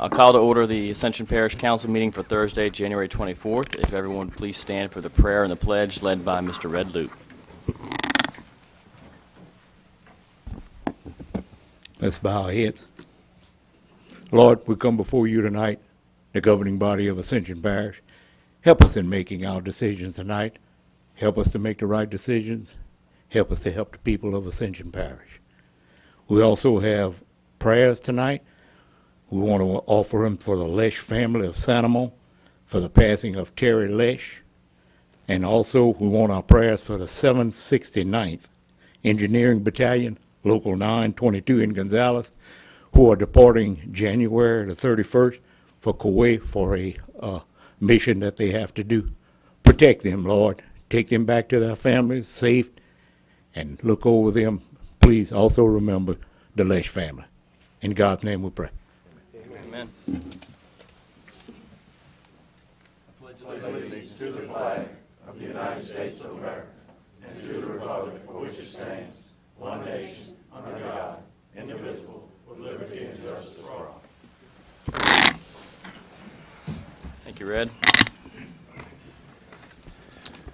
I'll call to order the Ascension Parish Council meeting for Thursday, January 24th. If everyone would please stand for the prayer and the pledge led by Mr. Red Luke. Let's bow our heads. Lord, we come before you tonight, the governing body of Ascension Parish. Help us in making our decisions tonight. Help us to make the right decisions. Help us to help the people of Ascension Parish. We also have prayers tonight. We want to offer them for the Lesh family of Sanamo, for the passing of Terry Lesh. And also we want our prayers for the 769th Engineering Battalion, Local 922 in Gonzales, who are departing January the 31st for Kuwait for a mission that they have to do. Protect them, Lord. Take them back to their families safe and look over them. Please also remember the Lesh family. In God's name we pray. Amen. Pledge allegiance to the flag of the United States of America and to the republic for which it stands, one nation, under God, indivisible, with liberty and justice for all. Thank you, Red.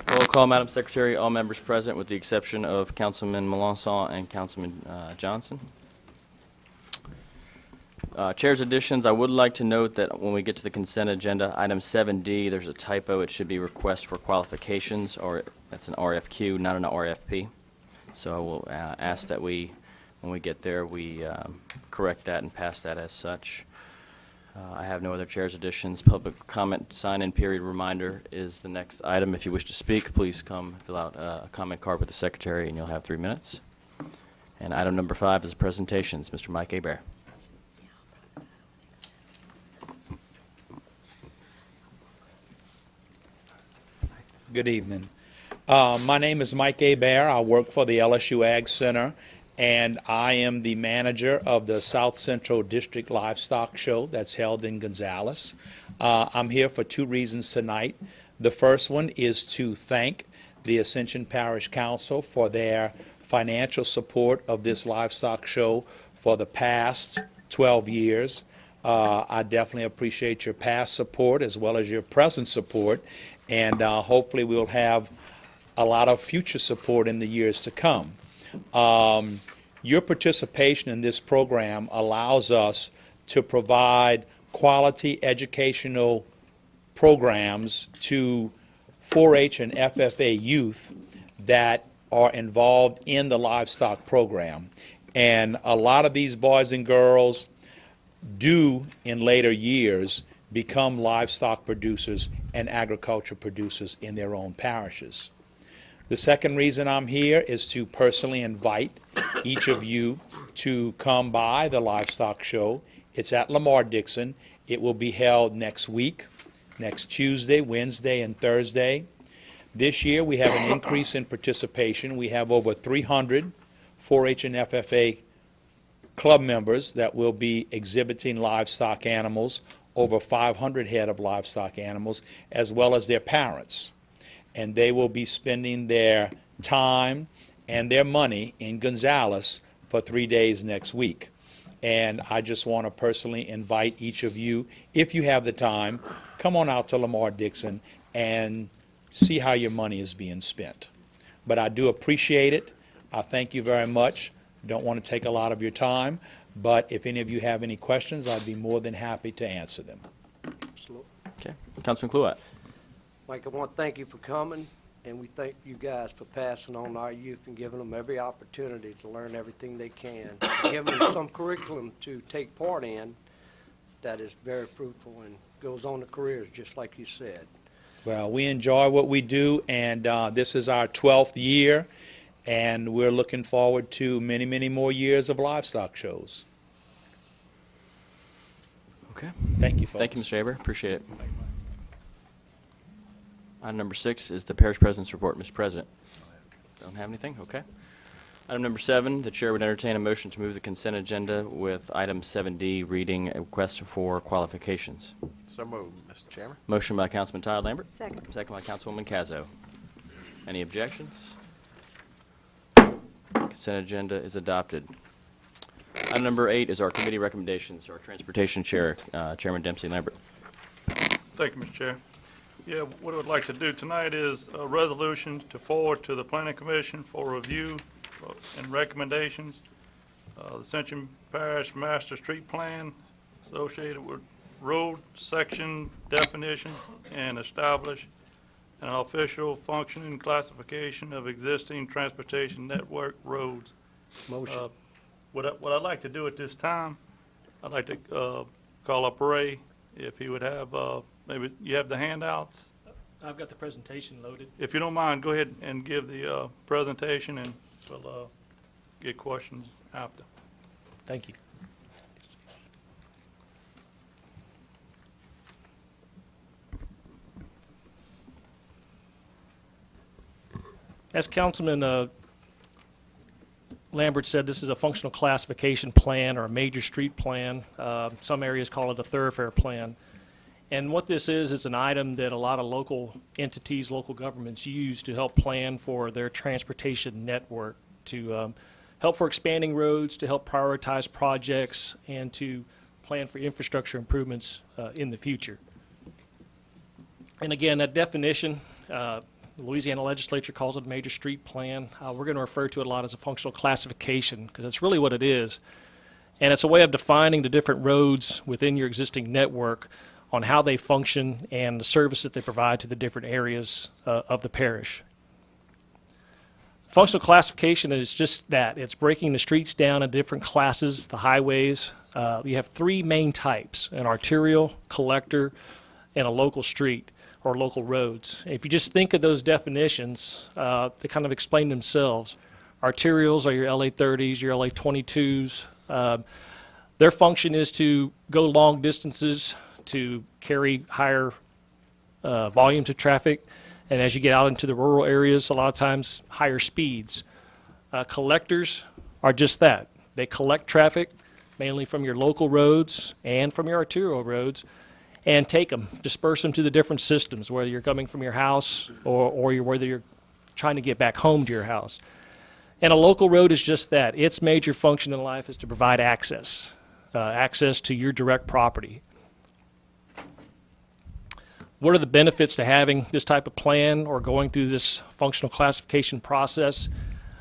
Roll call, Madam Secretary. All members present with the exception of Councilman Melanson and Councilman Johnson. Chair's additions, I would like to note that when we get to the consent agenda, item 7D, there's a typo. It should be request for qualifications, or that's an RFQ, not an RFP. So I will ask that when we get there, we correct that and pass that as such. I have no other chair's additions. Public comment sign-in period reminder is the next item. If you wish to speak, please come fill out a comment card with the secretary, and you'll have 3 minutes. And item number 5 is presentations. Mr. Mike Hebert. Good evening. My name is Mike Hebert. I work for the LSU Ag Center, and I am the manager of the South Central District Livestock Show that's held in Gonzales. I'm here for 2 reasons tonight. The first one is to thank the Ascension Parish Council for their financial support of this livestock show for the past 12 years. I definitely appreciate your past support as well as your present support, and hopefully we'll have a lot of future support in the years to come. Your participation in this program allows us to provide quality educational programs to 4-H and FFA youth that are involved in the livestock program. And a lot of these boys and girls do, in later years, become livestock producers and agriculture producers in their own parishes. The second reason I'm here is to personally invite each of you to come by the livestock show. It's at Lamar Dixon. It will be held next week, next Tuesday, Wednesday, and Thursday. This year we have an increase in participation. We have over 300 4-H and FFA club members that will be exhibiting livestock animals, over 500 head of livestock animals, as well as their parents. And they will be spending their time and their money in Gonzales for 3 days next week. And I just want to personally invite each of you, if you have the time, come on out to Lamar Dixon and see how your money is being spent. But I do appreciate it. I thank you very much. Don't want to take a lot of your time, but if any of you have any questions, I'd be more than happy to answer them. Okay. Councilman Kluat. Mike, I want to thank you for coming, and we thank you guys for passing on our youth and giving them every opportunity to learn everything they can, giving them some curriculum to take part in that is very fruitful and goes on to careers, just like you said. Well, we enjoy what we do, and this is our 12th year, and we're looking forward to many, many more years of livestock shows. Okay. Thank you, folks. Thank you, Mr. Hebert. Appreciate it. Item number 6 is the Parish President's Report. Mr. President. Don't have anything? Okay. Item number 7, the Chair would entertain a motion to move the consent agenda with item 7D, reading a request for qualifications. So moved, Mr. Chairman. Motion by Councilman Todd Lambert. Second. Second by Councilwoman Cazzo. Any objections? Consent agenda is adopted. Item number 8 is our committee recommendations. Our Transportation Chair, Chairman Dempsey Lambert. Thank you, Mr. Chair. Yeah, what I would like to do tonight is a resolution to forward to the Planning Commission for review and recommendations. The Ascension Parish Master Street Plan associated with road section definitions and establish an official functioning classification of existing transportation network roads. Motion. What I'd like to do at this time, I'd like to call up Ray, if he would have, maybe you have the handouts? I've got the presentation loaded. If you don't mind, go ahead and give the presentation, and we'll get questions after. Thank you. As Councilman Lambert said, this is a functional classification plan or a major street plan. Some areas call it a thoroughfare plan. And what this is an item that a lot of local entities, local governments use to help plan for their transportation network, to help for expanding roads, to help prioritize projects, and to plan for infrastructure improvements in the future. And again, that definition, the Louisiana legislature calls it a major street plan. We're going to refer to it a lot as a functional classification because that's really what it is. And it's a way of defining the different roads within your existing network on how they function and the service that they provide to the different areas of the parish. Functional classification is just that. It's breaking the streets down into different classes, the highways. You have 3 main types: an arterial, collector, and a local street or local roads. If you just think of those definitions, they kind of explain themselves. Arterials are your LA 30s, your LA 22s. Their function is to go long distances, to carry higher volumes of traffic, and as you get out into the rural areas, a lot of times higher speeds. Collectors are just that. They collect traffic, mainly from your local roads and from your arterial roads, and take them, disperse them to the different systems, whether you're coming from your house or whether you're trying to get back home to your house. And a local road is just that. Its major function in life is to provide access, access to your direct property. What are the benefits to having this type of plan or going through this functional classification process?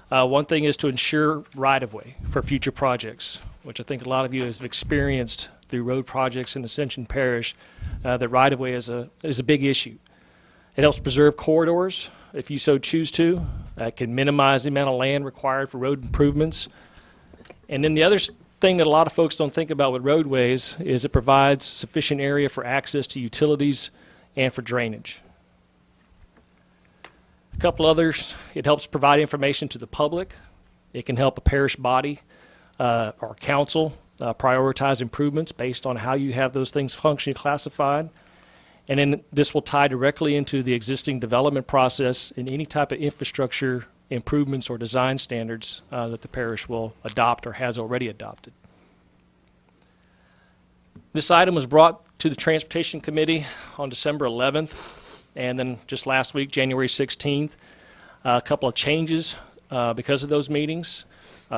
One thing is to ensure right-of-way for future projects, which I think a lot of you have experienced through road projects in Ascension Parish, that right-of-way is a big issue. It helps preserve corridors, if you so choose to. It can minimize the amount of land required for road improvements. And then the other thing that a lot of folks don't think about with roadways is it provides sufficient area for access to utilities and for drainage. A couple others: it helps provide information to the public. It can help a parish body or council prioritize improvements based on how you have those things functionally classified. And then this will tie directly into the existing development process in any type of infrastructure improvements or design standards that the parish will adopt or has already adopted. This item was brought to the Transportation Committee on December 11th, and then just last week, January 16th. A couple of changes because of those meetings.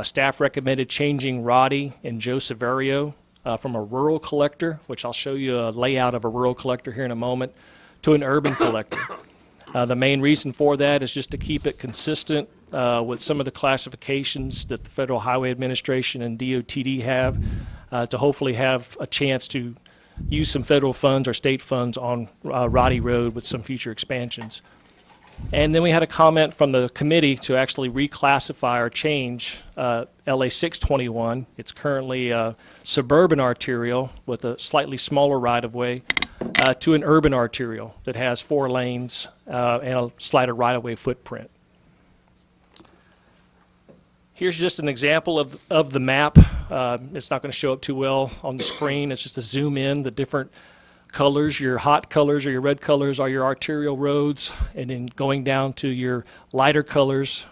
Staff recommended changing Roddy and Joe Severio from a rural collector, which I'll show you a layout of a rural collector here in a moment, to an urban collector. The main reason for that is just to keep it consistent with some of the classifications that the Federal Highway Administration and DOTD have, to hopefully have a chance to use some federal funds or state funds on Roddy Road with some future expansions. And then we had a comment from the committee to actually reclassify or change LA 621. It's currently a suburban arterial with a slightly smaller right-of-way to an urban arterial that has 4 lanes and a slighter right-of-way footprint. Here's just an example of the map. It's not going to show up too well on the screen. It's just to zoom in the different colors. Your hot colors or your red colors are your arterial roads, and then going down to your lighter colors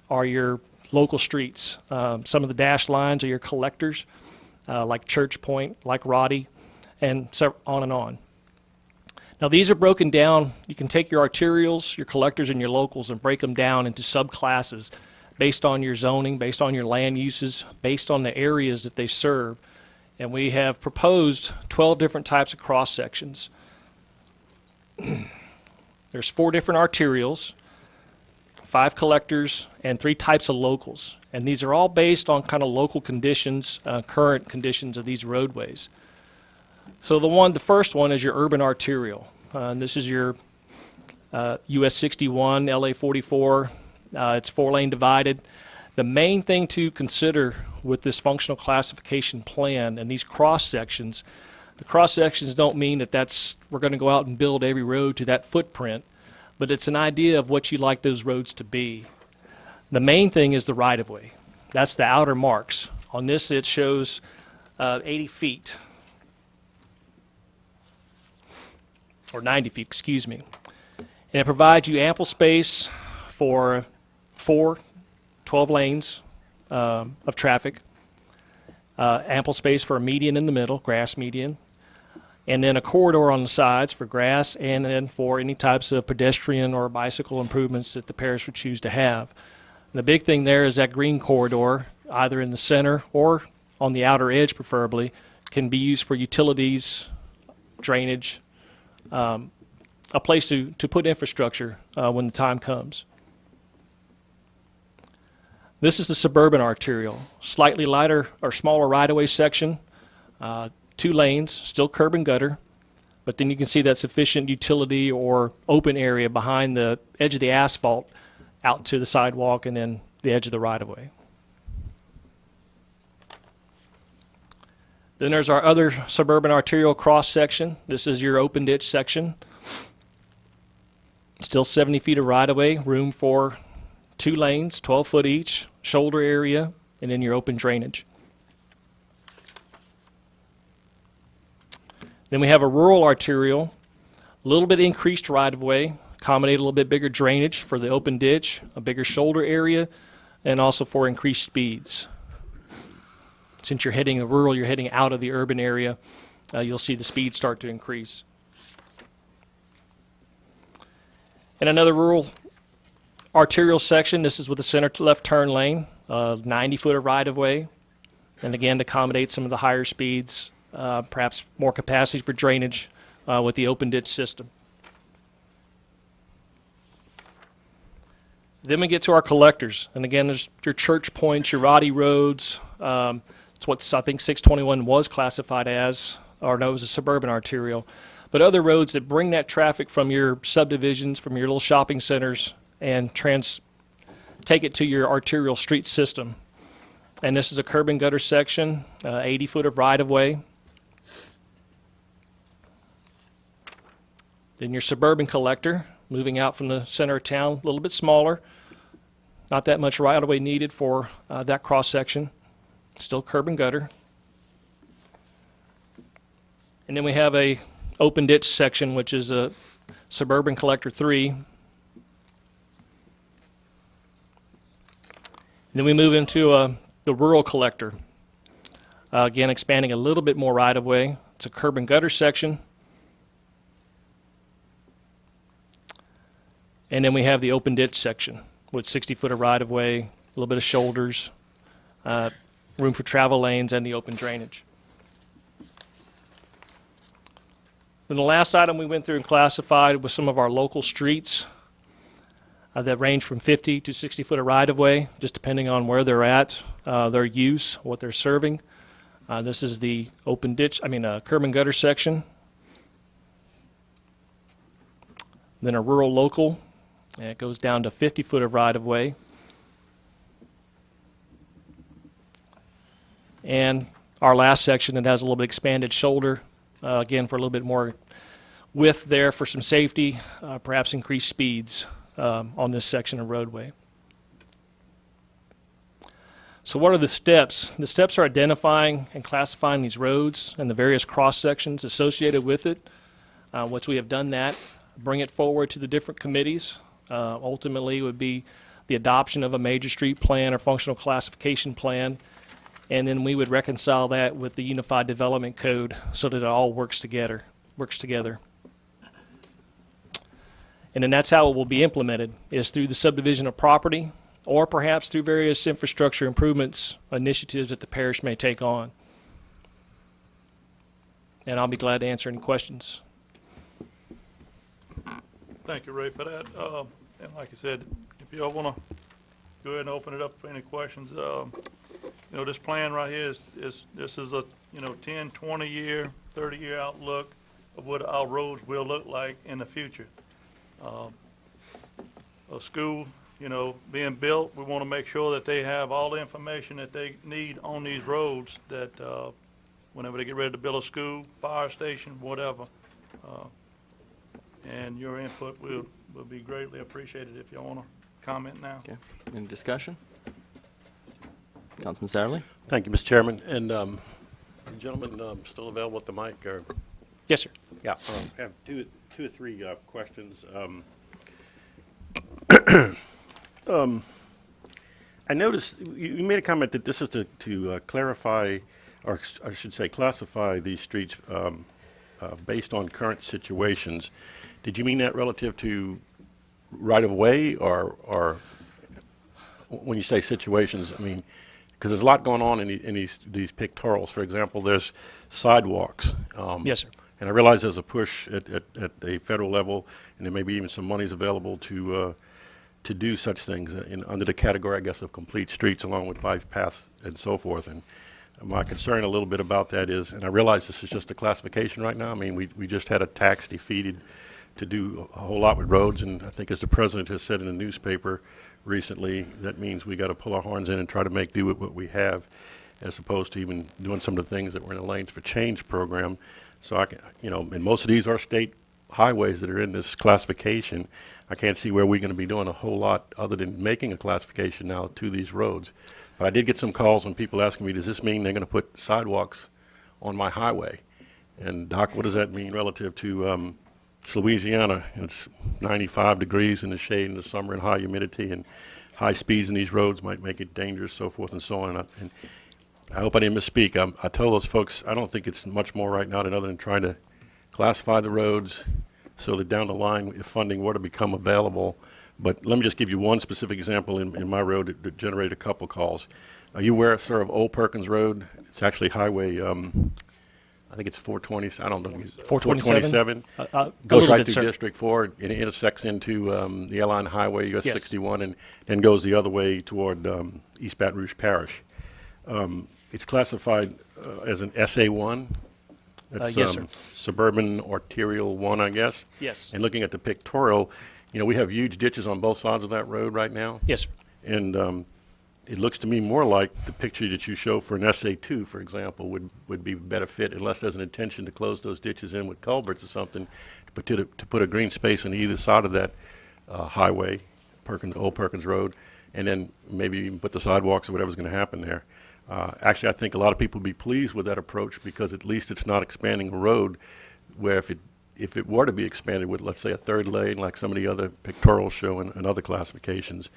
are your local streets. Some of the dashed lines are your collectors, like Church Point, like Roddy, and so on and on. Now these are broken down. You can take your arterials, your collectors, and your locals and break them down into subclasses based on your zoning, based on your land uses, based on the areas that they serve. And we have proposed 12 different types of cross sections. There's 4 different arterials, 5 collectors, and 3 types of locals. And these are all based on kind of local conditions, current conditions of these roadways. So the first one is your urban arterial. And this is your US 61, LA 44. It's 4-lane divided. The main thing to consider with this functional classification plan and these cross sections, the cross sections don't mean that we're going to go out and build every road to that footprint, but it's an idea of what you like those roads to be. The main thing is the right-of-way. That's the outer marks. On this, it shows 80 feet, or 90 feet, excuse me. And it provides you ample space for 12 lanes of traffic, ample space for a median in the middle, grass median, and then a corridor on the sides for grass, and then for any types of pedestrian or bicycle improvements that the parish would choose to have. And the big thing there is that green corridor, either in the center or on the outer edge preferably, can be used for utilities, drainage, a place to put infrastructure when the time comes. This is the suburban arterial, slightly lighter or smaller right-of-way section, 2 lanes, still curb and gutter, but then you can see that sufficient utility or open area behind the edge of the asphalt out to the sidewalk and then the edge of the right-of-way. Then there's our other suburban arterial cross section. This is your open ditch section. Still 70 feet of right-of-way, room for 2 lanes, 12 foot each, shoulder area, and then your open drainage. Then we have a rural arterial, a little bit increased right-of-way, accommodate a little bit bigger drainage for the open ditch, a bigger shoulder area, and also for increased speeds. Since you're heading the rural, you're heading out of the urban area, you'll see the speed start to increase. And another rural arterial section, this is with the center left turn lane, 90 foot of right-of-way, and again to accommodate some of the higher speeds, perhaps more capacity for drainage with the open ditch system. Then we get to our collectors, and again there's your church points, your Roddy roads. It's what I think 621 was classified as, or no, it was a suburban arterial. But other roads that bring that traffic from your subdivisions, from your little shopping centers, and take it to your arterial street system. And this is a curb and gutter section, 80 foot of right-of-way. Then your suburban collector, moving out from the center of town, a little bit smaller. Not that much right-of-way needed for that cross-section. Still curb and gutter. And then we have a open ditch section, which is a suburban collector 3. And then we move into the rural collector. Again, expanding a little bit more right-of-way. It's a curb and gutter section. And then we have the open ditch section with 60 foot of right-of-way, a little bit of shoulders, room for travel lanes, and the open drainage. Then the last item we went through and classified was some of our local streets that range from 50 to 60 foot of right-of-way, just depending on where they're at, their use, what they're serving. This is the open ditch, curb and gutter section. Then a rural local, and it goes down to 50 foot of right-of-way. And our last section that has a little bit expanded shoulder, again for a little bit more width there for some safety, perhaps increased speeds on this section of roadway. So what are the steps? The steps are identifying and classifying these roads and the various cross sections associated with it. Once we have done that, bring it forward to the different committees. Ultimately would be the adoption of a major street plan or functional classification plan, and then we would reconcile that with the Unified Development Code so that it all works together. And then that's how it will be implemented, is through the subdivision of property, or perhaps through various infrastructure improvements initiatives that the parish may take on. And I'll be glad to answer any questions. Thank you, Ray, for that. And like I said, if y'all want to go ahead and open it up for any questions, you know, this plan right here this is a, you know, 10, 20-year, 30-year outlook of what our roads will look like in the future. A school, you know, being built, we want to make sure that they have all the information that they need on these roads, that whenever they get ready to build a school, fire station, whatever. And your input will be greatly appreciated if y'all want to comment now. Okay. Any discussion? Councilman Satterley? Thank you, Mr. Chairman. And gentlemen, still available at the mic? Or? Yes, sir. Yeah. I have two or three questions. I noticed you made a comment that this is to clarify, or I should say classify these streets based on current situations. Did you mean that relative to right-of-way, or when you say situations, I mean, because there's a lot going on in these pictorials. For example, there's sidewalks. Yes, sir. And I realize there's a push at the federal level, and there may be even some monies available to do such things under the category, I guess, of complete streets, along with bike paths and so forth. And my concern a little bit about that is, and I realize this is just a classification right now. I mean, we just had a tax defeated to do a whole lot with roads, and I think as the president has said in the newspaper recently, that means we got to pull our horns in and try to make do with what we have, as opposed to even doing some of the things that were in the Lanes for Change program. So I can, you know, and most of these are state highways that are in this classification. I can't see where we're going to be doing a whole lot other than making a classification now to these roads. But I did get some calls when people asking me, does this mean they're going to put sidewalks on my highway? And Doc, what does that mean relative to Louisiana? It's 95 degrees in the shade in the summer and high humidity, and high speeds in these roads might make it dangerous, so forth and so on. And I hope I didn't misspeak. I tell those folks I don't think it's much more right now than other than trying to classify the roads so that down the line, if funding were to become available. But let me just give you one specific example in my road that generated a couple calls. Are you aware, sir, of Old Perkins Road? It's actually highway, I think it's 420, I don't know. 427? Goes right through District 4, and it intersects into the Airline Highway, US 61, and then goes the other way toward East Baton Rouge Parish. It's classified as an SA1. That's yes, sir. Suburban Arterial 1, I guess. Yes. And looking at the pictorial, you know, we have huge ditches on both sides of that road right now. Yes, sir. And it looks to me more like the picture that you show for an SA2, for example, would be better fit, unless there's an intention to close those ditches in with culverts or something, to put a green space on either side of that highway, Old Perkins Road, and then maybe even put the sidewalks or whatever's going to happen there. Actually, I think a lot of people would be pleased with that approach, because at least it's not expanding a road where if it were to be expanded with, let's say, a third lane, like some of the other pictorials show and other classifications,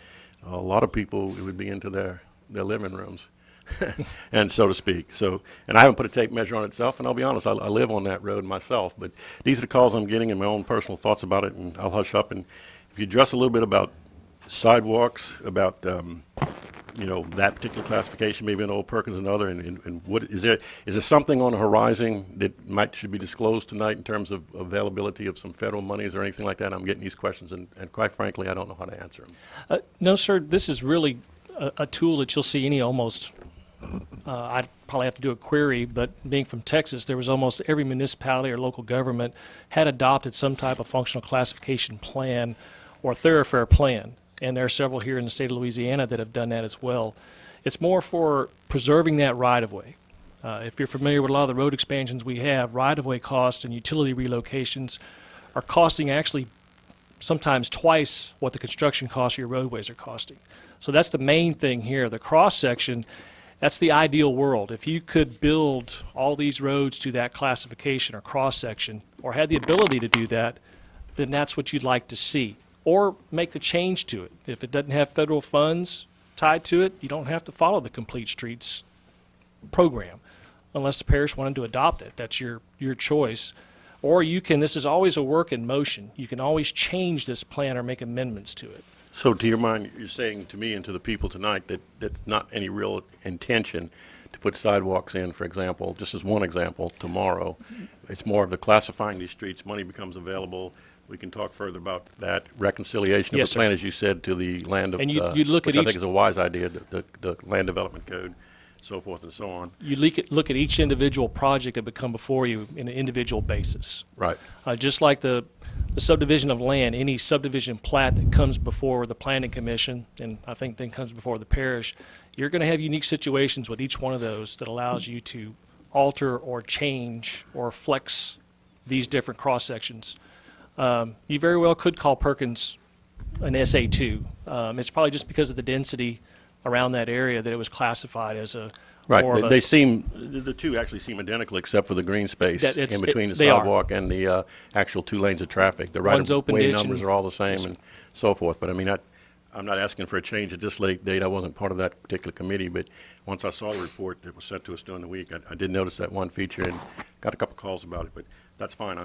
a lot of people, it would be into their living rooms, and so to speak. So, and I haven't put a tape measure on itself, and I'll be honest, I live on that road myself. But these are the calls I'm getting and my own personal thoughts about it, and I'll hush up. And if you address a little bit about sidewalks, about you know, that particular classification, maybe in Old Perkins and other, and what is there something on the horizon that should be disclosed tonight in terms of availability of some federal monies or anything like that? I'm getting these questions, and quite frankly, I don't know how to answer them. No, sir, this is really a tool that you'll see any almost, I'd probably have to do a query, but being from Texas, there was almost every municipality or local government had adopted some type of functional classification plan or thoroughfare plan. And there are several here in the state of Louisiana that have done that as well. It's more for preserving that right-of-way. If you're familiar with a lot of the road expansions we have, right-of-way costs and utility relocations are costing actually sometimes twice what the construction costs of your roadways are costing. So that's the main thing here. The cross-section, that's the ideal world. If you could build all these roads to that classification or cross-section, or had the ability to do that, then that's what you'd like to see. Or make the change to it. If it doesn't have federal funds tied to it, you don't have to follow the Complete Streets program unless the parish wanted to adopt it. That's your choice. Or you can, this is always a work in motion. You can always change this plan or make amendments to it. So to your mind, you're saying to me and to the people tonight that that's not any real intention to put sidewalks in, for example, just as one example, tomorrow. It's more of the classifying these streets, money becomes available. We can talk further about that reconciliation of Yes, the sir. plan, as you said, to the land of, And you look which at I think each- is a wise idea, the land development code, so forth and so on. You look at each individual project that would come before you in an individual basis. Right. Just like the subdivision of land, any subdivision plat that comes before the planning commission, and I think then comes before the parish, you're going to have unique situations with each one of those that allows you to alter or change or flex these different cross sections. You very well could call Perkins an SA2. It's probably just because of the density around that area that it was classified as a Right, more of a- they seem, the two actually seem identical except for the green space That it's- in between the they are. sidewalk and the actual 2 lanes of traffic. The One's open right-of-way ditch numbers and- are all the same and so forth. But I mean, I'm not asking for a change at this late date. I wasn't part of that particular committee, but once I saw the report that was sent to us during the week, I did notice that one feature and got a couple calls about it, but that's fine. I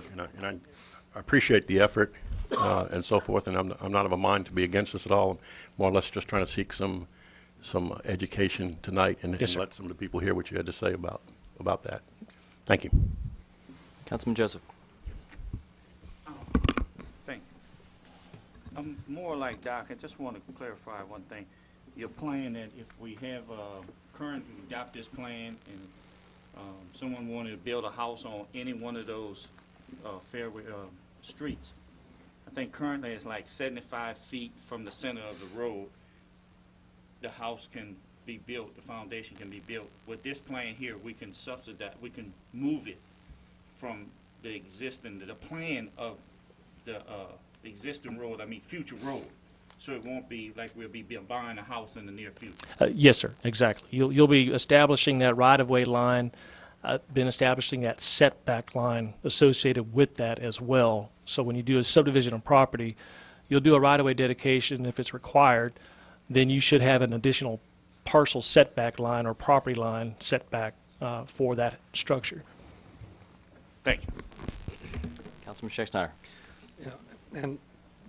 appreciate the effort and so forth, and I'm not of a mind to be against this at all. I'm more or less just trying to seek some education tonight and Yes, sir. let some of the people hear what you had to say about that. Thank you. Councilman Joseph. Thank you. I'm more like Doc. I just want to clarify one thing. You're playing that if we have current, we adopt this plan and someone wanted to build a house on any one of those fairway streets. I think currently it's like 75 feet from the center of the road. The house can be built, the foundation can be built. With this plan here, we can subsidize, we can move it from the existing, the plan of the existing road, I mean future road. So it won't be like we'll be buying a house in the near future. Yes, sir, exactly. You'll be establishing that right-of-way line, been establishing that setback line associated with that as well. So when you do a subdivision of property, you'll do a right-of-way dedication if it's required, then you should have an additional parcel setback line or property line setback for that structure. Thank you. Councilman Schexnayder. And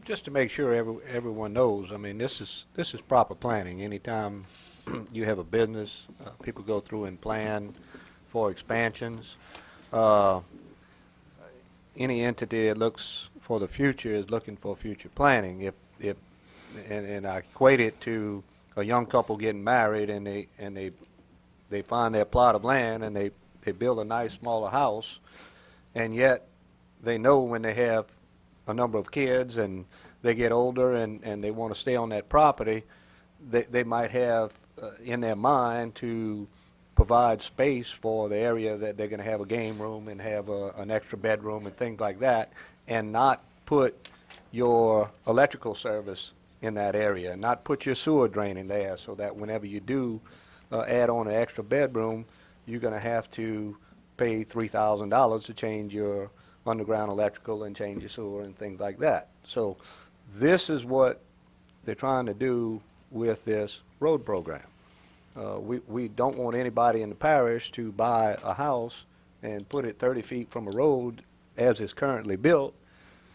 just to make sure everyone knows, I mean, this is proper planning. Anytime you have a business, people go through and plan for expansions. Any entity that looks for the future is looking for future planning. And I equate it to a young couple getting married and they find their plot of land and they build a nice smaller house, and yet they know when they have a number of kids and they get older and they want to stay on that property, they might have in their mind to provide space for the area that they're going to have a game room and have an extra bedroom and things like that, and not put your electrical service in that area, not put your sewer drain in there, so that whenever you do add on an extra bedroom, you're going to have to pay $3,000 to change your underground electrical and change your sewer and things like that. So this is what they're trying to do with this road program. We don't want anybody in the parish to buy a house and put it 30 feet from a road as it's currently built,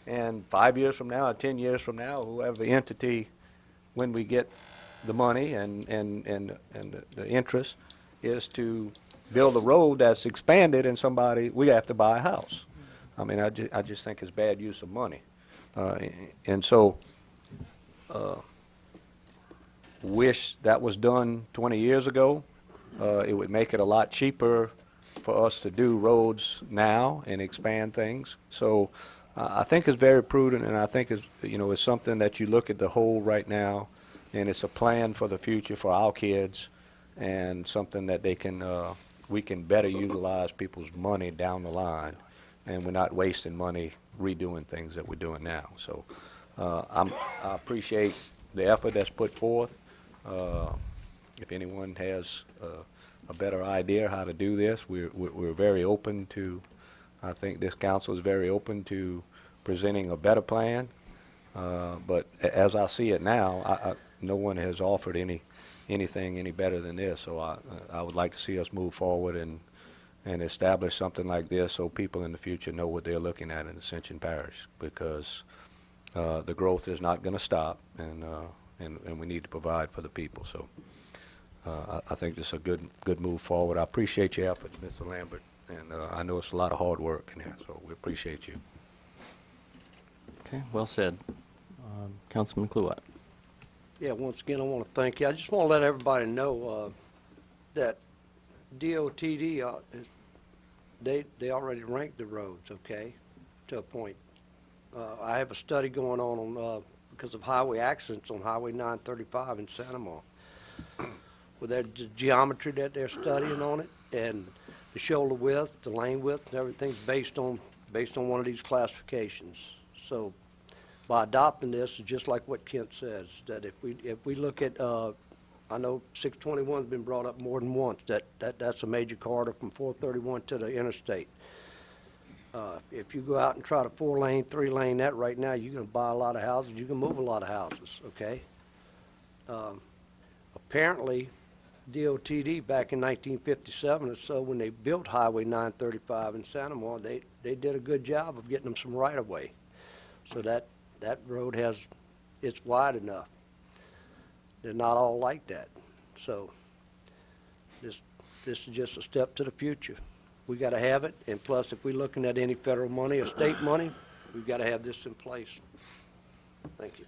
and 5 years from now or 10 years from now, whoever entity, when we get the money and the interest, is to build a road that's expanded and we have to buy a house. I mean, I just think it's bad use of money. And so, wish that was done 20 years ago. It would make it a lot cheaper for us to do roads now and expand things. So I think it's very prudent, and I think it's something that you look at the whole right now, and it's a plan for the future for our kids, and something that we can better utilize people's money down the line, and we're not wasting money redoing things that we're doing now. So I appreciate the effort that's put forth. If anyone has a better idea how to do this, we're very open to. I think this council is very open to presenting a better plan. But as I see it now, no one has offered anything any better than this. So I would like to see us move forward and establish something like this, so people in the future know what they're looking at in Ascension Parish. Because the growth is not going to stop, and we need to provide for the people. So I think this is a good move forward. I appreciate your effort, Mr. Lambert, and I know it's a lot of hard work in here, so we appreciate you. Okay, well said. Councilman Kluwat. Yeah, once again, I want to thank you. I just want to let everybody know that DOTD, they already ranked the roads, okay, to a point. I have a study going on because of highway accidents on Highway 935 in Santa Monica. With the geometry that they're studying on it, and the shoulder width, the lane width, and everything's based on one of these classifications. So by adopting this, it's just like what Kent says, that if we look at, I know 621's been brought up more than once, that's a major corridor from 431 to the interstate. If you go out and try to 4-lane, 3-lane that right now, you're going to buy a lot of houses, you can move a lot of houses, okay? Apparently, DOTD back in 1957 or so, when they built Highway 935 in Santa Monica, they did a good job of getting them some right-of-way. So that road it's wide enough. They're not all like that. So this is just a step to the future. We got to have it, and plus, if we're looking at any federal money or state money, we've got to have this in place. Thank you.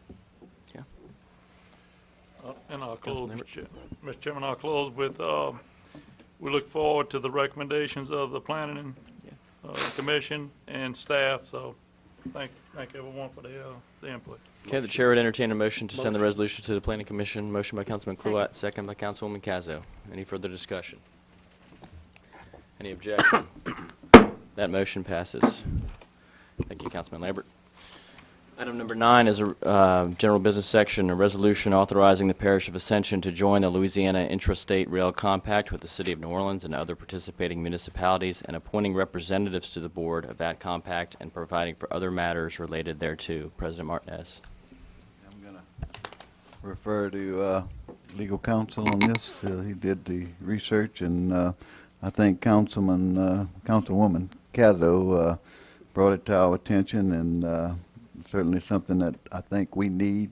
And I'll close, Councilmember. Mr. Chairman, I'll close with, we look forward to the recommendations of the Planning Commission and staff, so thank everyone for the input. Okay, the chair would entertain a motion to send the resolution to the Planning Commission. Motion by Councilman Kluwat, second by Councilwoman Cazo. Any further discussion? Any objection? That motion passes. Thank you, Councilman Lambert. Item number 9 is a general business section, a resolution authorizing the Parish of Ascension to join the Louisiana Intrastate Rail Compact with the City of New Orleans and other participating municipalities, and appointing representatives to the board of that compact and providing for other matters related thereto. President Martinez. I'm going to refer to legal counsel on this. He did the research, and I think Councilwoman Cazo brought it to our attention, and certainly something that I think we need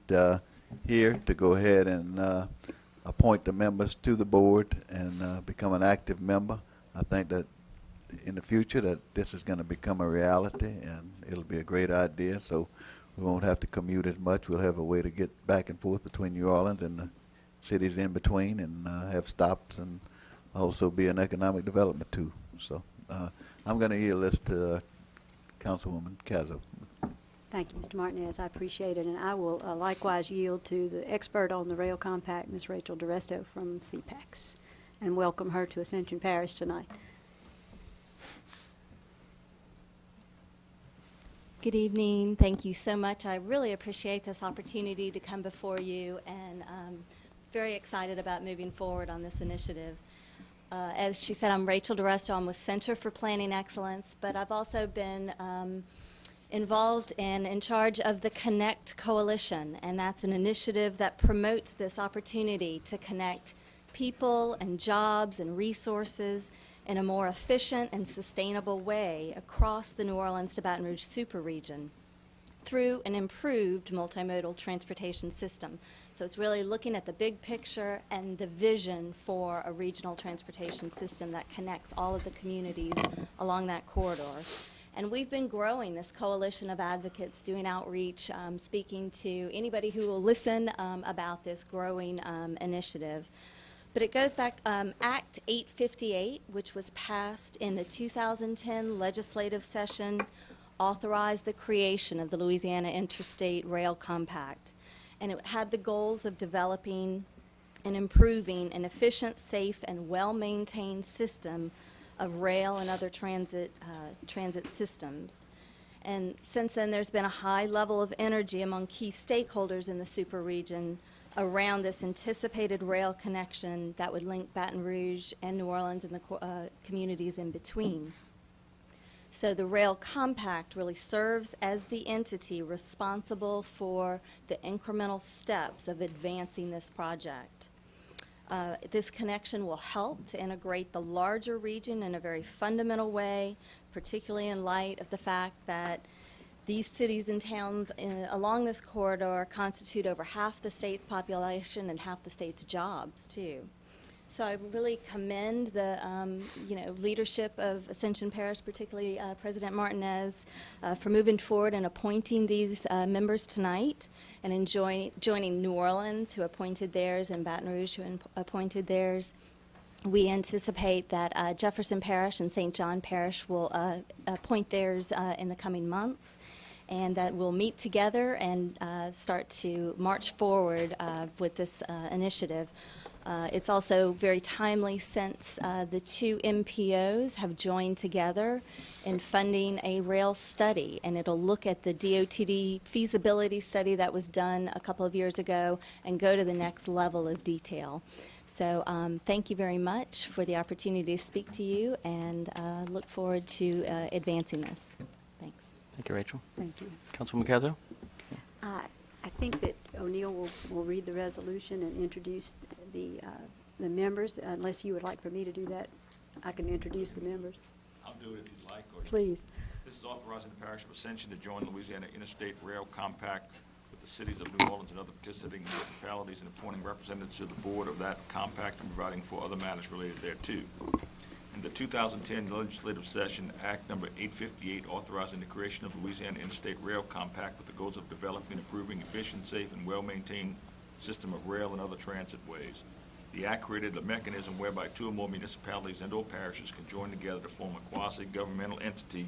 here to go ahead and appoint the members to the board and become an active member. I think that in the future that this is going to become a reality, and it'll be a great idea. So we won't have to commute as much. We'll have a way to get back and forth between New Orleans and the cities in between, and have stops, and also be an economic development too. So I'm going to yield this to Councilwoman Cazo. Thank you, Mr. Martinez. I appreciate it, and I will likewise yield to the expert on the rail compact, Ms. Rachel DiResto from CPACS, and welcome her to Ascension Parish tonight. Good evening. Thank you so much. I really appreciate this opportunity to come before you, and I'm very excited about moving forward on this initiative. As she said, I'm Rachel DiResto. I'm with Center for Planning Excellence, but I've also been involved and in charge of the Connect Coalition, and that's an initiative that promotes this opportunity to connect people and jobs and resources in a more efficient and sustainable way across the New Orleans to Baton Rouge super region through an improved multimodal transportation system. So it's really looking at the big picture and the vision for a regional transportation system that connects all of the communities along that corridor. And we've been growing this coalition of advocates, doing outreach, speaking to anybody who will listen about this growing initiative. But it goes back, Act 858, which was passed in the 2010 legislative session, authorized the creation of the Louisiana Interstate Rail Compact. And it had the goals of developing and improving an efficient, safe, and well-maintained system of rail and other transit systems. And since then, there's been a high level of energy among key stakeholders in the super region around this anticipated rail connection that would link Baton Rouge and New Orleans and the communities in between. So the Rail Compact really serves as the entity responsible for the incremental steps of advancing this project. This connection will help to integrate the larger region in a very fundamental way, particularly in light of the fact that These cities and towns along this corridor constitute over half the state's population and half the state's jobs, too. So I really commend the leadership of Ascension Parish, particularly President Martinez, for moving forward and appointing these members tonight, and joining New Orleans, who appointed theirs, and Baton Rouge, who appointed theirs. We anticipate that Jefferson Parish and St. John Parish will appoint theirs in the coming months, and that we'll meet together and start to march forward with this initiative. It's also very timely since the two MPOs have joined together in funding a rail study, and it'll look at the DOTD feasibility study that was done a couple of years ago and go to the next level of detail. So thank you very much for the opportunity to speak to you, and look forward to advancing this. Thanks. Thank you, Rachel. Thank you. Councilwoman Cazzo? I think that O'Neill will read the resolution and introduce the members. Unless you would like for me to do that, I can introduce the members. I'll do it if you'd like. Or Please. This is authorizing the Parish of Ascension to join the Louisiana Interstate Rail Compact with the cities of New Orleans and other participating municipalities, and appointing representatives to the board of that compact and providing for other matters related thereto. In the 2010 legislative session, Act Number 858, authorizing the creation of Louisiana Interstate Rail Compact with the goals of developing and improving efficient, safe, and well-maintained system of rail and other transit ways. The Act created a mechanism whereby two or more municipalities and/or parishes can join together to form a quasi-governmental entity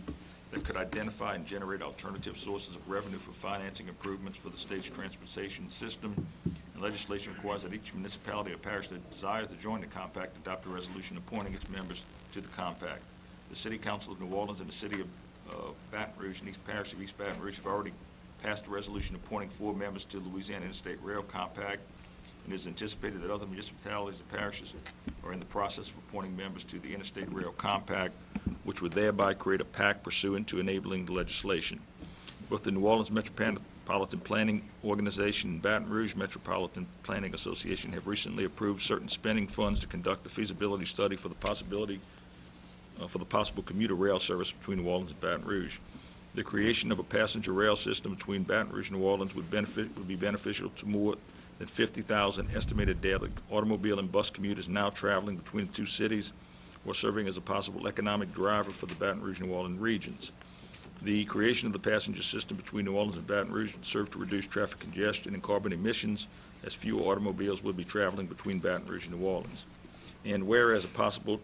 that could identify and generate alternative sources of revenue for financing improvements for the state's transportation system. And legislation requires that each municipality or parish that desires to join the compact adopt a resolution appointing its members to the compact. The City Council of New Orleans and the City of Baton Rouge and East Parish of East Baton Rouge have already passed a resolution appointing 4 members to the Louisiana Interstate Rail Compact, and it is anticipated that other municipalities and parishes are in the process of appointing members to the Interstate Rail Compact, which would thereby create a pact pursuant to enabling the legislation. Both the New Orleans Metropolitan Planning Organization and Baton Rouge Metropolitan Planning Association have recently approved certain spending funds to conduct a feasibility study for the possible commuter rail service between New Orleans and Baton Rouge. The creation of a passenger rail system between Baton Rouge and New Orleans would be beneficial to more than 50,000 estimated daily automobile and bus commuters now traveling between the two cities, or serving as a possible economic driver for the Baton Rouge-New Orleans regions. The creation of the passenger system between New Orleans and Baton Rouge would serve to reduce traffic congestion and carbon emissions, as fewer automobiles would be traveling between Baton Rouge and New Orleans. And whereas a passable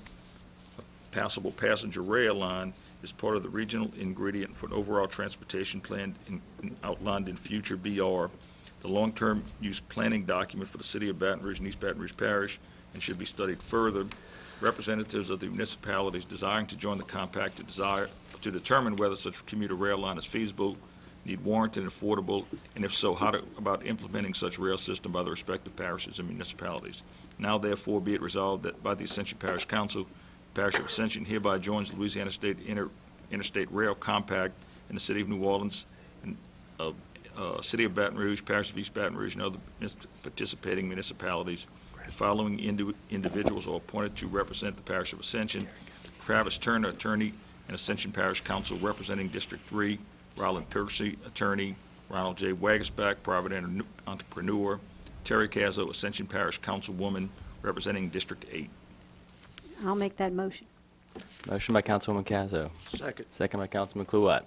passenger rail line is part of the regional ingredient for an overall transportation plan outlined in future BR, the long-term use planning document for the City of Baton Rouge and East Baton Rouge Parish, and should be studied further. Representatives of the municipalities desiring to join the compact to determine whether such a commuter rail line is feasible, need warranted and affordable, and if so, how about implementing such rail system by the respective parishes and municipalities. Now therefore be it resolved that by the Ascension Parish Council, the Parish of Ascension hereby joins the Louisiana State Interstate Rail Compact in the City of New Orleans, and City of Baton Rouge, Parish of East Baton Rouge, and other participating municipalities. The following individuals are appointed to represent the Parish of Ascension: Travis Turner, attorney, and Ascension Parish Council representing District 3, Roland Piercy, attorney, Ronald J. Wagasback, private entrepreneur, Terry Cazzo, Ascension Parish Councilwoman representing District 8. I'll make that motion. Motion by Councilwoman Cazzo. Second. Second by Councilman Kluwat.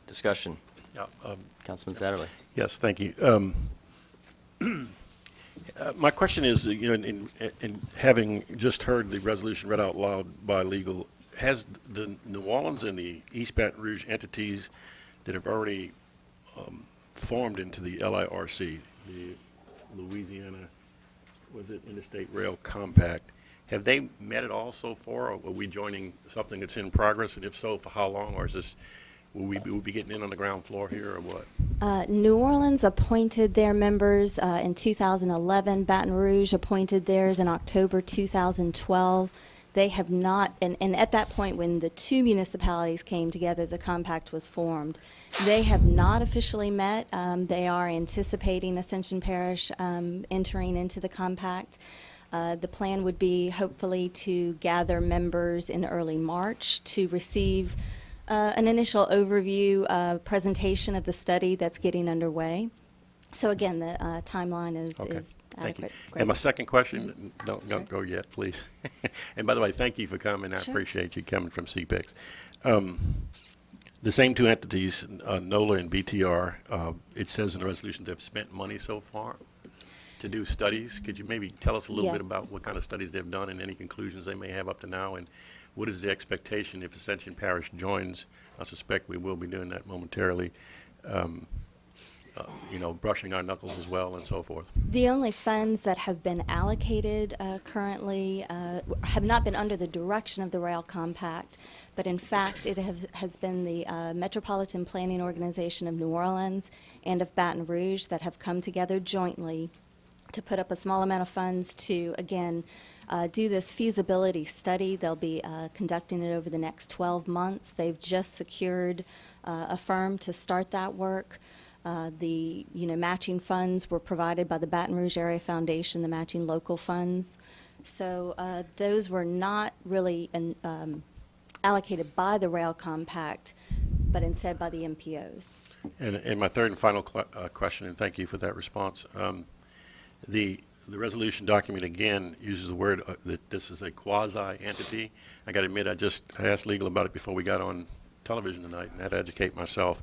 Discussion. Yeah, Councilman Satterley. Yes, thank you. My question is, in having just heard the resolution read out loud by legal, has the New Orleans and the East Baton Rouge entities that have already formed into the LIRC, the Louisiana, was it Interstate Rail Compact, have they met at all so far, or are we joining something that's in progress, and if so, for how long, or is this, will we be getting in on the ground floor here, or what? New Orleans appointed their members in 2011. Baton Rouge appointed theirs in October 2012. They have not, and at that point when the two municipalities came together, the compact was formed. They have not officially met. They are anticipating Ascension Parish entering into the compact. The plan would be hopefully to gather members in early March to receive An initial overview presentation of the study that's getting underway. So again, the timeline is Okay, thank you. adequate. And my Great. second question, don't go yet, please. And by the way, thank you for coming. I Sure. appreciate you coming from CPEX. The same two entities, NOLA and BTR, it says in the resolution they've spent money so far to do studies. Could you maybe tell us a little Yeah. bit about what kind of studies they've done and any conclusions they may have up to now? And what is the expectation if Ascension Parish joins? I suspect we will be doing that momentarily. You know, brushing our knuckles as well and so forth. The only funds that have been allocated currently have not been under the direction of the Rail Compact, but in fact it has been the Metropolitan Planning Organization of New Orleans and of Baton Rouge that have come together jointly to put up a small amount of funds to, again, do this feasibility study. They'll be conducting it over the next 12 months. They've just secured a firm to start that work. The matching funds were provided by the Baton Rouge Area Foundation, the matching local funds. So those were not really allocated by the Rail Compact, but instead by the MPOs. And my third and final question, and thank you for that response. The resolution document again uses the word that this is a quasi-entity. I got to admit, I asked legal about it before we got on television tonight and had to educate myself.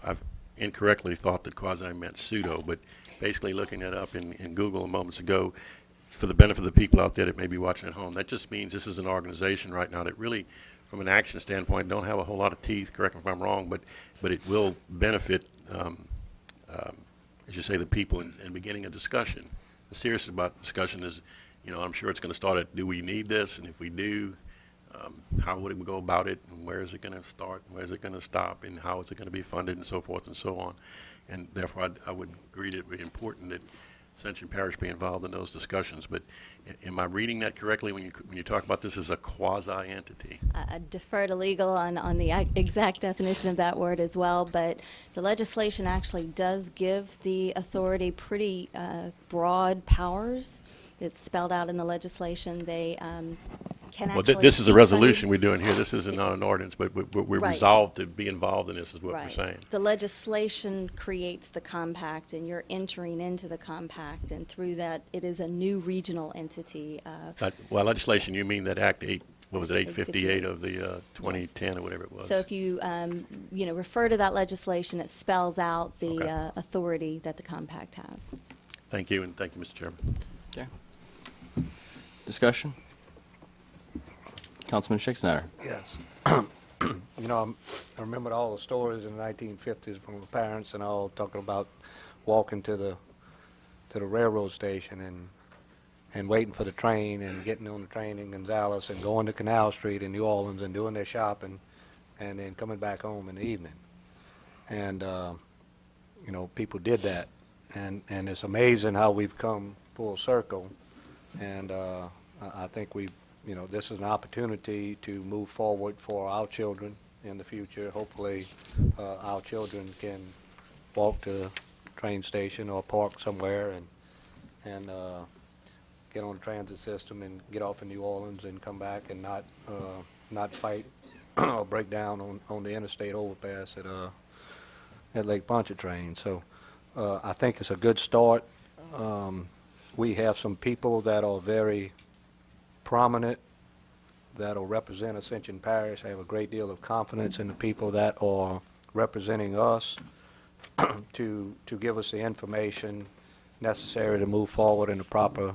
I've incorrectly thought that quasi meant pseudo, but basically looking it up in Google moments ago, for the benefit of the people out there that may be watching at home, that just means this is an organization right now that really, from an action standpoint, don't have a whole lot of teeth, correct me if I'm wrong, but it will benefit, as you say, the people in beginning a discussion. The seriousness about discussion is, I'm sure it's going to start at, do we need this? And if we do, how would we go about it, and where is it going to start, and where is it going to stop, and how is it going to be funded, and so forth and so on. And therefore, I would agree that it would be important that Ascension Parish be involved in those discussions. But am I reading that correctly when you talk about this as a quasi-entity? I defer to legal on the exact definition of that word as well, but the legislation actually does give the authority pretty broad powers. It's spelled out in the legislation. They can actually. Well, this is a seek resolution funding. we're doing here. This is not an ordinance, but we're Right. resolved to be involved in this, is what we're Right. saying. The legislation creates the compact, and you're entering into the compact, and through that, it is a new regional entity. Well, legislation, you mean that Act 8, what was it, 858 858 of the 2010 or whatever it was? So if you, refer to that legislation, it spells out the Okay. authority that the compact has. Thank you, and thank you, Mr. Chairman. Okay. Discussion? Councilman Schicksnyder. Yes. I remembered all the stories in the 1950s from the parents and all talking about walking to the railroad station and waiting for the train and getting on the train in Gonzales and going to Canal Street in New Orleans and doing their shopping and then coming back home in the evening. And, people did that. And it's amazing how we've come full circle. And I think this is an opportunity to move forward for our children in the future. Hopefully, our children can walk to the train station or park somewhere and get on the transit system and get off in New Orleans and come back and not fight or break down on the interstate overpass at Lake Pontchartrain. So I think it's a good start. We have some people that are very prominent that will represent Ascension Parish. I have a great deal of confidence in the people that are representing us to give us the information necessary to move forward in the proper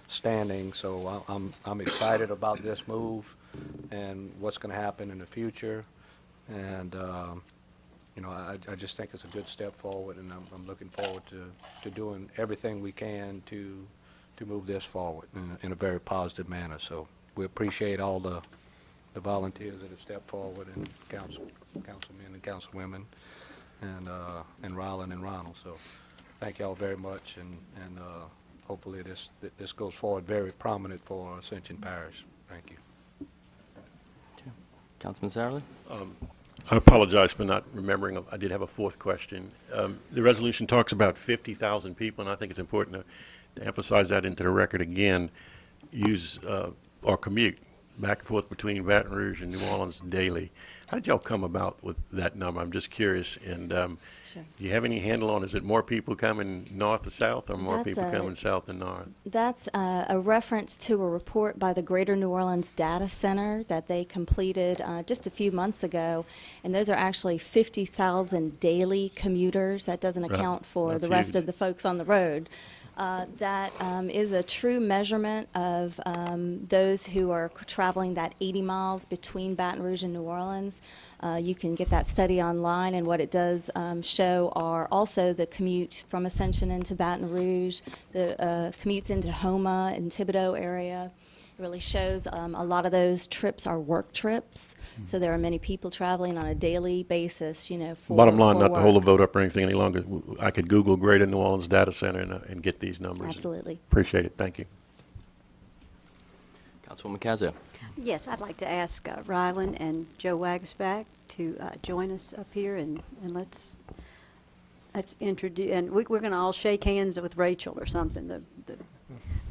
standing. So I'm excited about this move and what's going to happen in the future. And I just think it's a good step forward, and I'm looking forward to doing everything we can to move this forward in a very positive manner. So we appreciate all the volunteers that have stepped forward, and councilmen and councilwomen, and Ryland and Ronald. So thank y'all very much, and hopefully this goes forward very prominent for Ascension Parish. Thank you. Okay. Councilman Satterley? I apologize for not remembering. I did have a fourth question. The resolution talks about 50,000 people, and I think it's important to emphasize that into the record again. Use or commute back and forth between Baton Rouge and New Orleans daily. How did y'all come about with that number? I'm just curious. And Sure. do you have any handle on, is it more people coming north to south or more That's people a- coming south to north? That's a reference to a report by the Greater New Orleans Data Center that they completed just a few months ago, and those are actually 50,000 daily commuters. That doesn't Right. account for That's the rest huge. of the folks on the road. That is a true measurement of those who are traveling that 80 miles between Baton Rouge and New Orleans. You can get that study online, and what it does show are also the commutes from Ascension into Baton Rouge, the commutes into Homa and Thibodeau area. It really shows a lot of those trips are work trips, so there are many people traveling on a daily basis, you know, for Bottom line, for not to hold the work. vote up or anything any longer, I could Google Greater New Orleans Data Center and get these numbers. Absolutely. Appreciate it. Thank you. Councilwoman Cazo. Yes, I'd like to ask Rylan and Joe Wagasback to join us up here, and let's introduce, and we're going to all shake hands with Rachel or something.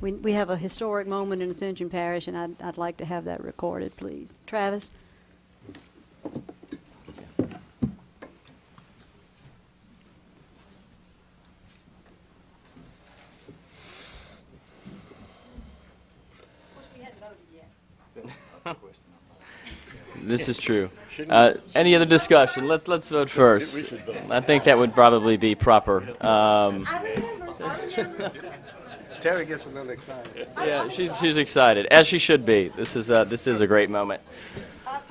We have a historic moment in Ascension Parish, and I'd like to have that recorded, please. Travis? This is true. Any other discussion? Let's vote first. I think that would probably be proper. Terry gets a little excited. Yeah, she's excited, as she should be. This is a great moment.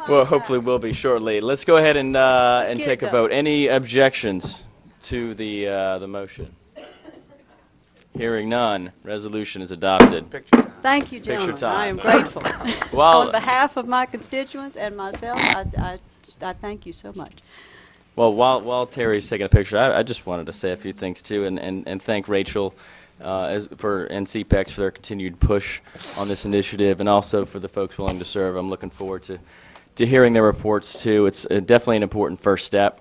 Well, hopefully will be shortly. Let's go ahead and get take it a vote. Any objections to the motion? Hearing none, resolution is adopted. Thank you, Picture gentlemen. I am time. grateful. While- On behalf of my constituents and myself, I thank you so much. Well, while Terry's taking a picture, I just wanted to say a few things too, and thank Rachel and CPEX for their continued push on this initiative, and also for the folks willing to serve. I'm looking forward to hearing their reports too. It's definitely an important first step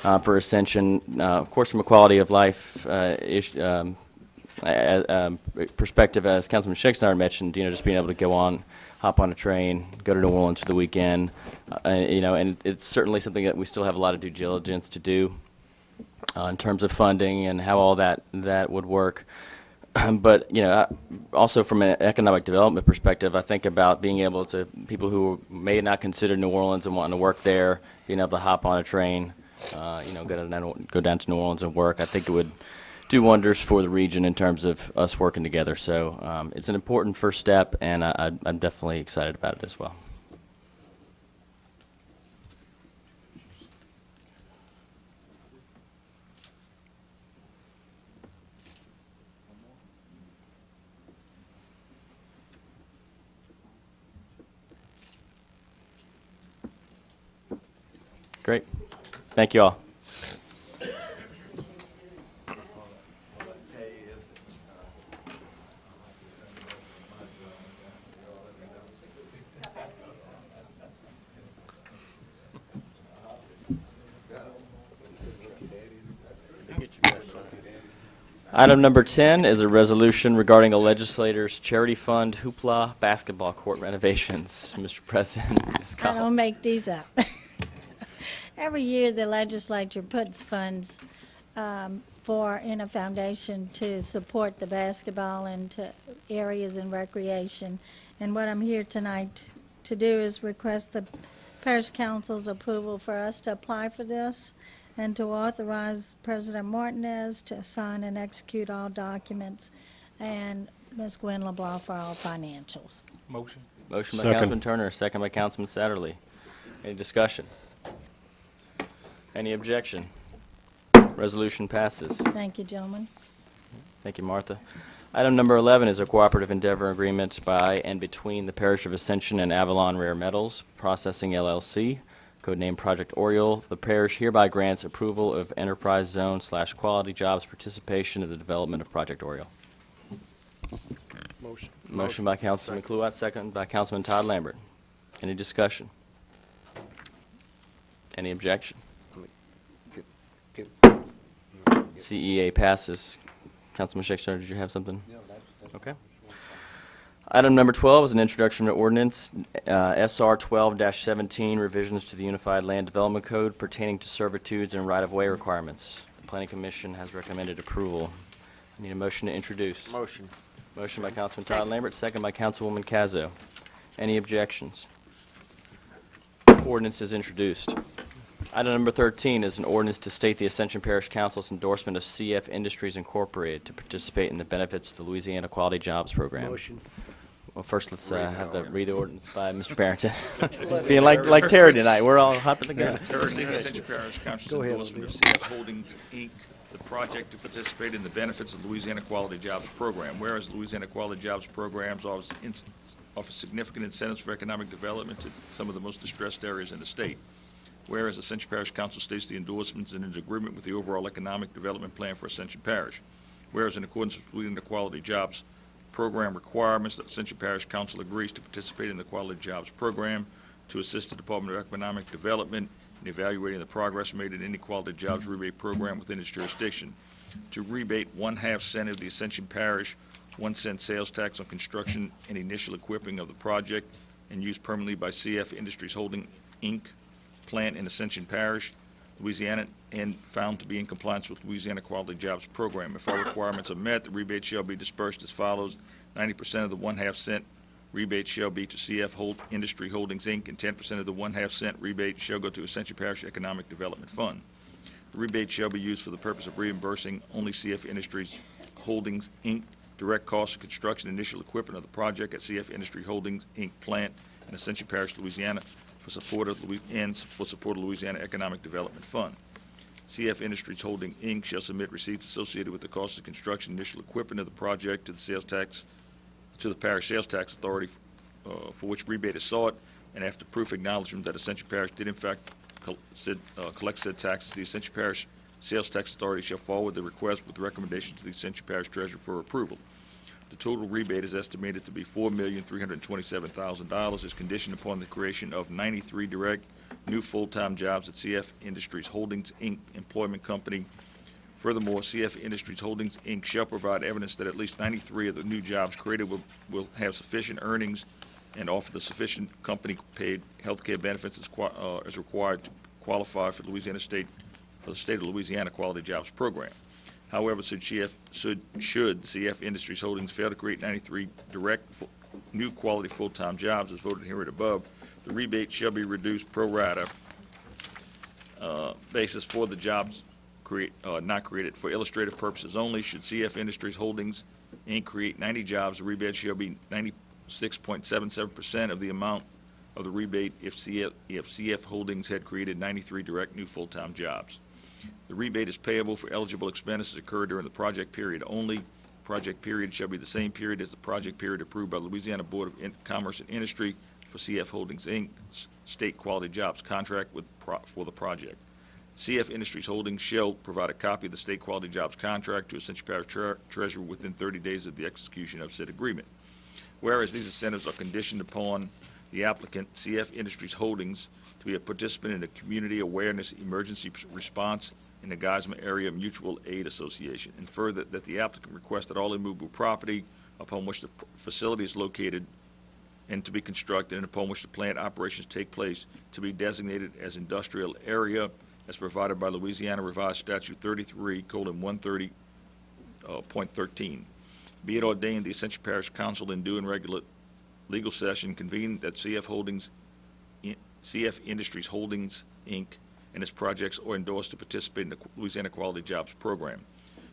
for Ascension, of course, from a quality of life perspective, as Councilman Schexnayder mentioned. Just being able to hop on a train, go to New Orleans for the weekend, and it's certainly something that we still have a lot of due diligence to do in terms of funding and how all that would work. But also from an economic development perspective, I think about being able to people who may not consider New Orleans and wanting to work there, being able to hop on a train, go down to New Orleans and work. I think it would do wonders for the region in terms of us working together. So it's an important first step, and I'm definitely excited about it as well. Great. Thank you all. Item number 10 is a resolution regarding a legislator's charity fund hoopla basketball court renovations. Mr. President, Ms. I don't Collins. make these up. Every year, the legislature puts funds in a foundation to support the basketball and to areas in recreation. And what I'm here tonight to do is request the Parish Council's approval for us to apply for this and to authorize President Martinez to sign and execute all documents, and Ms. Gwen LeBlanc for all financials. Motion by Second. Councilman Turner, second by Councilman Satterley. Any discussion? Any objection? Resolution passes. Thank you, gentlemen. Thank you, Martha. Item number 11 is a cooperative endeavor agreement by and between the Parish of Ascension and Avalon Rare Metals Processing LLC, codenamed Project Oriole. The parish hereby grants approval of enterprise zone / quality jobs participation in the development of Project Oriole. Motion by Councilman Kluwat, second by Councilman Todd Lambert. Any discussion? Any objection? CEA passes. Councilman Schexnayder, did you have something? Okay. Item number 12 is an introduction to ordinance, SR 12-17, revisions to the Unified Land Development Code pertaining to servitudes and right-of-way requirements. The Planning Commission has recommended approval. I need a motion to introduce. Motion. Motion by Councilman Todd Lambert, second by Councilwoman Cazo. Any objections? Ordinance is introduced. Item number 13 is an ordinance to state the Ascension Parish Council's endorsement of CF Industries Incorporated to participate in the benefits of the Louisiana Quality Jobs Program. Motion. Well, first, let's have the read the ordinance by Mr. Barrington. Being like Terry tonight, we're all hopping the gun. Terrorism the Ascension Parish Council's Go ahead, endorsement of Olivia. CF Holdings, Inc., the project to participate in the benefits of the Louisiana Quality Jobs Program. Whereas Louisiana Quality Jobs Programs offer significant incentives for economic development to some of the most distressed areas in the state. Whereas Ascension Parish Council states the endorsements and is in agreement with the overall economic development plan for Ascension Parish. Whereas in accordance with Louisiana Quality Jobs Program requirements, the Ascension Parish Council agrees to participate in the Quality Jobs Program to assist the Department of Economic Development in evaluating the progress made in any Quality Jobs rebate program within its jurisdiction. To rebate 1/2 cent of the Ascension Parish 1 cent sales tax on construction and initial equipping of the project and used permanently by CF Industries Holding, Inc., plant in Ascension Parish, Louisiana, and found to be in compliance with Louisiana Quality Jobs Program. If all requirements are met, the rebate shall be dispersed as follows. 90% of the 1/2 cent rebate shall be to CF Industry Holdings, Inc., and 10% of the 1/2 cent rebate shall go to Ascension Parish Economic Development Fund. The rebate shall be used for the purpose of reimbursing only CF Industries Holdings, Inc., direct costs of construction and initial equipment of the project at CF Industry Holdings, Inc. plant in Ascension Parish, Louisiana, for support of Louisiana Economic Development Fund. CF Industries Holding, Inc. shall submit receipts associated with the cost of construction and initial equipment of the project to the Parish Sales Tax Authority for which rebate is sought, and after proof acknowledgement that Ascension Parish did in fact collect said taxes, the Ascension Parish Sales Tax Authority shall forward the request with recommendation to the Ascension Parish Treasurer for approval. The total rebate is estimated to be $4,327,000, is conditioned upon the creation of 93 direct new full-time jobs at CF Industries Holdings, Inc. employment company. Furthermore, CF Industries Holdings, Inc. shall provide evidence that at least 93 of the new jobs created will have sufficient earnings and offer the sufficient company-paid health care benefits as required to qualify for the state of Louisiana Quality Jobs Program. However, should CF Industries Holdings fail to create 93 direct new quality full-time jobs as voted here and above, the rebate shall be reduced pro rata basis for the jobs not created. For illustrative purposes only, should CF Industries Holdings, Inc. create 90 jobs, the rebate shall be 96.77% of the amount of the rebate if CF Holdings had created 93 direct new full-time jobs. The rebate is payable for eligible expenses incurred during the project period only. Project period shall be the same period as the project period approved by Louisiana Board of Commerce and Industry for CF Holdings, Inc.'s State Quality Jobs contract for the project. CF Industries Holdings shall provide a copy of the State Quality Jobs contract to Ascension Parish Treasurer within 30 days of the execution of said agreement. Whereas these incentives are conditioned upon the applicant, CF Industries Holdings, to be a participant in the Community Awareness Emergency Response in the Geismar Area Mutual Aid Association, and further that the applicant requests that all immovable property upon which the facility is located and to be constructed and upon which the plant operations take place to be designated as industrial area as provided by Louisiana Revised Statute 33:130.13. Be it ordained the Ascension Parish Council in due and regular legal session convened that CF Industries Holdings, Inc. and its projects are endorsed to participate in the Louisiana Quality Jobs Program.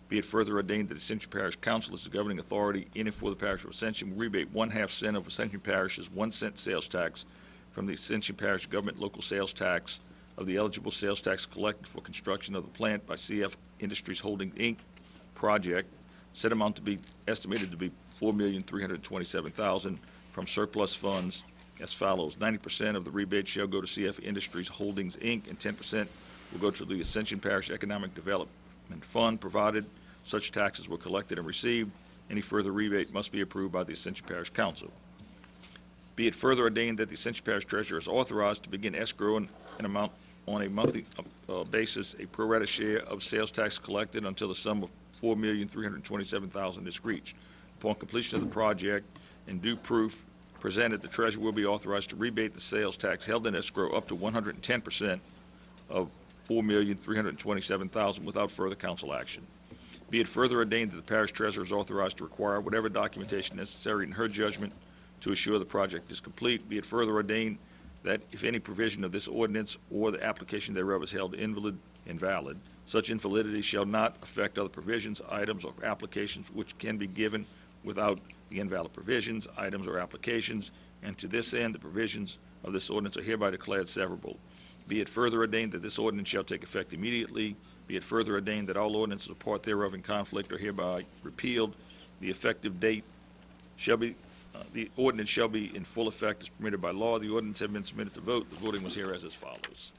Be it further ordained that the Ascension Parish Council is the governing authority in and for the Parish of Ascension will rebate 1/2 cent of Ascension Parish's 1 cent sales tax from the Ascension Parish government local sales tax of the eligible sales tax collected for construction of the plant by CF Industries Holdings, Inc. project, said amount to be estimated to be $4,327,000 from surplus funds as follows. 90% of the rebate shall go to CF Industries Holdings, Inc., and 10% will go to the Ascension Parish Economic Development Fund, provided such taxes were collected and received. Any further rebate must be approved by the Ascension Parish Council. Be it further ordained that the Ascension Parish Treasurer is authorized to begin escrowing an amount on a monthly basis, a pro rata share of sales tax collected until the sum of $4,327,000 is reached. Upon completion of the project, in due proof presented, the treasurer will be authorized to rebate the sales tax held in escrow up to 110% of $4,327,000 without further council action. Be it further ordained that the parish treasurer is authorized to require whatever documentation necessary in her judgment to assure the project is complete. Be it further ordained that if any provision of this ordinance or the application thereof is held invalid, such invalidity shall not affect other provisions, items, or applications which can be given without the invalid provisions, items, or applications, and to this end, the provisions of this ordinance are hereby declared severable. Be it further ordained that this ordinance shall take effect immediately. Be it further ordained that all ordinances or part thereof in conflict are hereby repealed. The effective date shall be, the ordinance shall be in full effect as permitted by law. The ordinance have been submitted to vote. The voting was here as follows.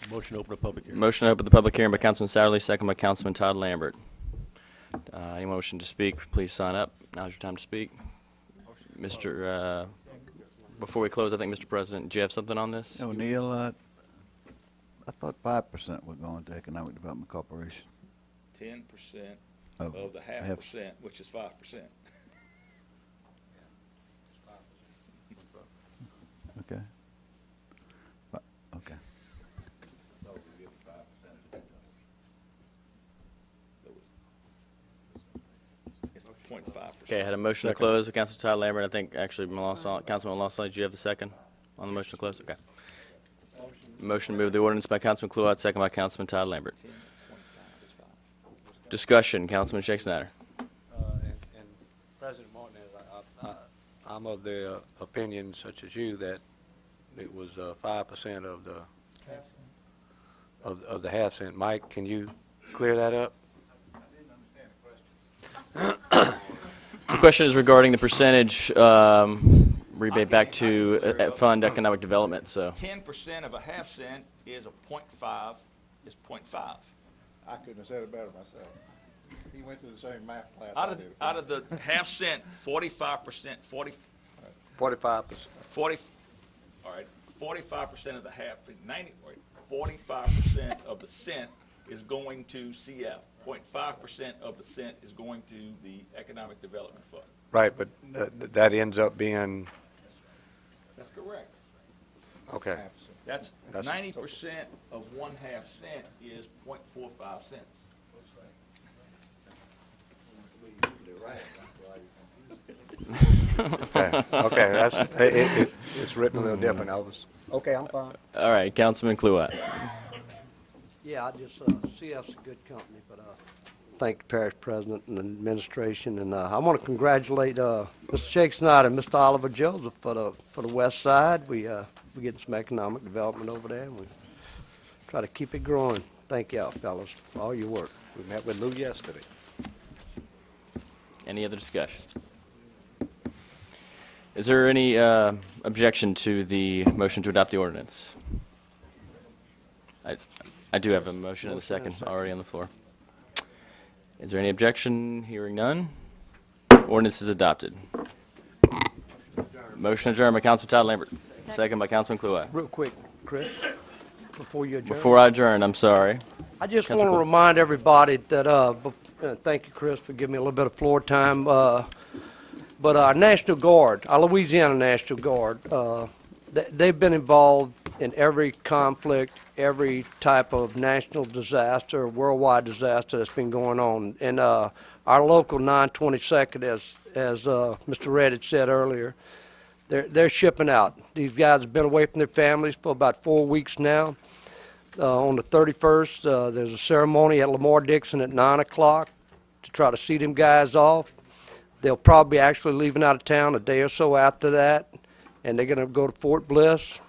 Motion to open the public hearing. Motion to open the public hearing by Councilman Satterley, second by Councilman Todd Lambert. Anyone wishing to speak, please sign up. Now's your time to speak. Before we close, I think, Mr. President, do you have something on this? O'Neill, I thought 5% were going to Economic Development Corporation. 10% Of of the half half- percent, which is 5%. Okay. Okay. It's 0.5%. Okay, I had a motion to close by Councilman Todd Lambert. I think actually Councilman Lawson, did you have the second on the motion to close? Okay. Motion to move the ordinance by Councilman Kluwat, second by Councilman Todd Lambert. Discussion, Councilman Shake Snyder. And President Martinez, I'm of the opinion, such as you, that it was 5% of the half cent. Mike, can you clear that up? The question is regarding the percentage rebate back to fund economic development, so. 10% of a half cent is a 0.5, is 0.5. I couldn't have said it better myself. He went to the same math class Out I of, did. out of the half cent, 45%, 45%. 40, all right, 45% of the half, 45% of the cent is going to CF. 0.5% of the cent is going to the Economic Development Fund. Right, but that ends up being, That's correct. okay. That's That's- 90% of 1/2 cent is 0.45 cents. Okay, it's written a little different. Okay, I'm fine. All right, Councilman Kluwat. Yeah, I just, CF's a good company, but thank the parish president and administration, and I want to congratulate Mr. Shake Snyder and Mr. Oliver Joseph for the west side. We're getting some economic development over there, and we try to keep it growing. Thank y'all, fellas, for all your work. We met with Lou yesterday. Any other discussion? Is there any objection to the motion to adopt the ordinance? I do have a motion and a second already on the floor. Is there any objection? Hearing none. Ordinance is adopted. Motion adjourned by Councilman Todd Lambert, second by Councilman Kluwat. Real quick, Chris, before you adjourn. Before I adjourn, I'm sorry. I just Councilor want to Cole. remind everybody that, thank you, Chris, for giving me a little bit of floor time. But our National Guard, our Louisiana National Guard, they've been involved in every conflict, every type of national disaster, worldwide disaster that's been going on. And our local 922nd, as Mr. Red had said earlier, they're shipping out. These guys have been away from their families for about 4 weeks now. On the 31st, there's a ceremony at Lamar Dixon at 9 o'clock to try to see them guys off. They'll probably be actually leaving out of town a day or so after that, and they're going to go to Fort Bliss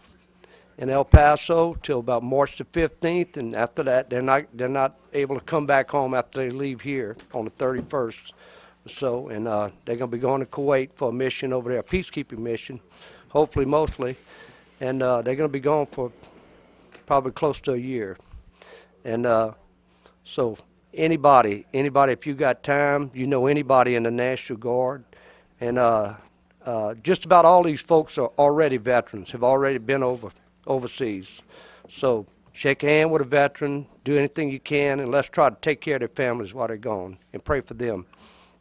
in El Paso till about March the 15th, and after that, they're not able to come back home after they leave here on the 31st or so, and they're going to be going to Kuwait for a mission over there, a peacekeeping mission, hopefully mostly, and they're going to be gone for probably close to a year. And so anybody, if you got time, you know anybody in the National Guard, and just about all these folks are already veterans, have already been overseas. So shake a hand with a veteran, do anything you can, and let's try to take care of their families while they're gone, and pray for them.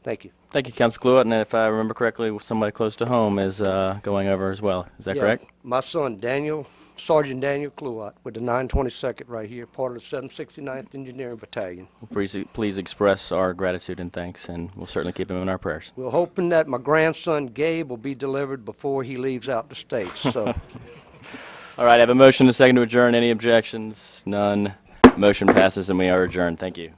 Thank you. Thank you, Councilman Cluett, and if I remember correctly, somebody close to home is going over as well. Is that Yeah, correct? My son Sergeant Daniel Cluett with the 922nd right here, part of the 769th Engineering Battalion. Please express our gratitude and thanks, and we'll certainly keep him in our prayers. We're hoping that my grandson Gabe will be delivered before he leaves out the States, so. All right, I have a motion and a second to adjourn. Any objections? None. Motion passes and we are adjourned. Thank you.